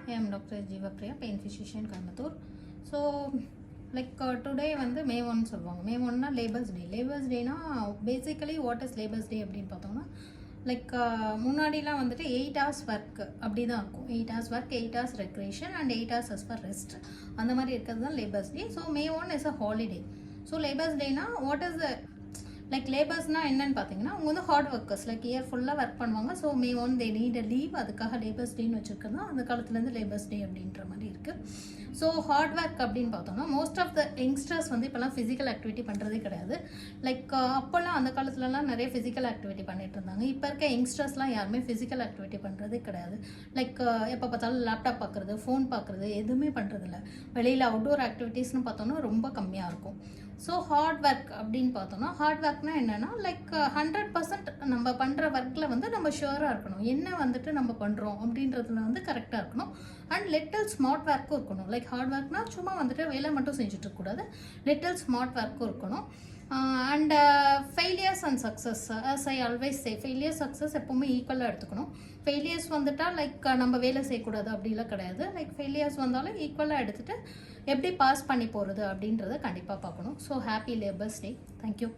I am Dr. Jeeva Priya, pain physician, Coimbatore. So, today வந்து May 1 சொல்லுவாங்க. May 1னா labours day. Labours டேனா basically what is labours day அப்படின்னு பார்த்தோம்னா முன்னாடிலாம் வந்துட்டு 8 hours ஒர்க் அப்படி தான் இருக்கும். 8 hours work, 8 hours recreation and 8 hours as for rest, அந்த மாதிரி இருக்கிறது தான் labours day. So May 1 is a holiday. So labours டேனா வாட் இஸ் த லேபர்ஸ்னால் என்னன்னு பார்த்தீங்கன்னா அவங்க வந்து ஹார்ட் ஒர்க்கர்ஸ், இயர் ஃபுல்லாக ஒர்க் பண்ணுவாங்க. So May 1 they need a leave, அதுக்காக லேபர்ஸ் டேன்னு வச்சுருக்கோம். அந்த காலத்துலேருந்து லேபர்ஸ் டே அப்படின்ற மாதிரி இருக்குது. ஸோ ஹார்ட் ஒர்க் அப்படின்னு பார்த்தோம்னா மோஸ்ட் ஆஃப் த யங்ஸ்டர்ஸ் வந்து இப்போலாம் ஃபிசிக்கல் ஆக்டிவிட்டி பண்ணுறதே கிடையாது. அப்போல்லாம் அந்த காலத்துலலாம் நிறைய ஃபிசிக்கல் ஆக்டிவிட்டி பண்ணிட்டு இருந்தாங்க. இப்போ இருக்க யங்ஸ்டர்ஸ்லாம் யாருமே ஃபிசிக்கல் ஆக்டிவிட்டி பண்ணுறதே கிடையாது. எப்போ பார்த்தாலும் லேப்டாப் பார்க்குறது, ஃபோன் பார்க்குறது, எதுவுமே பண்ணுறதில்ல. வெளியில் அவுட்டோர் ஆக்டிவிட்டீஸ்னு பார்த்தோம்னா ரொம்ப கம்மியாக இருக்கும். ஸோ ஹார்ட் ஒர்க் அப்படின்னு பார்த்தோம்னா ஹார்ட் ஒர்க்னா என்னென்னா 100% நம்ம பண்ணுற ஒர்க்கில் வந்து நம்ம ஷுவராக இருக்கணும். என்ன வந்துட்டு நம்ம பண்ணுறோம் அப்படின்றதுல வந்து கரெக்டாக இருக்கணும். அண்ட் லிட்டில் ஸ்மார்ட் ஒர்க்கும் இருக்கணும். ஹார்ட் ஒர்க்னா சும்மா வந்துட்டு வேலை மட்டும் செஞ்சுட்டு இருக்கக்கூடாது, லிட்டில் ஸ்மார்ட் ஒர்க்கும் இருக்கணும். And failures and success, as I always say, failure success எப்போவுமே ஈக்குவலாக எடுத்துக்கணும். ஃபெயிலியர்ஸ் வந்துட்டால் நம்ம வேலை செய்யக்கூடாது அப்படிலாம் கிடையாது. ஃபெயிலியர்ஸ் வந்தாலும் ஈக்குவலாக எடுத்துகிட்டு எப்படி பாஸ் பண்ணி போகிறது அப்படின்றத கண்டிப்பாக பார்க்கணும். So happy labours day. Thank you.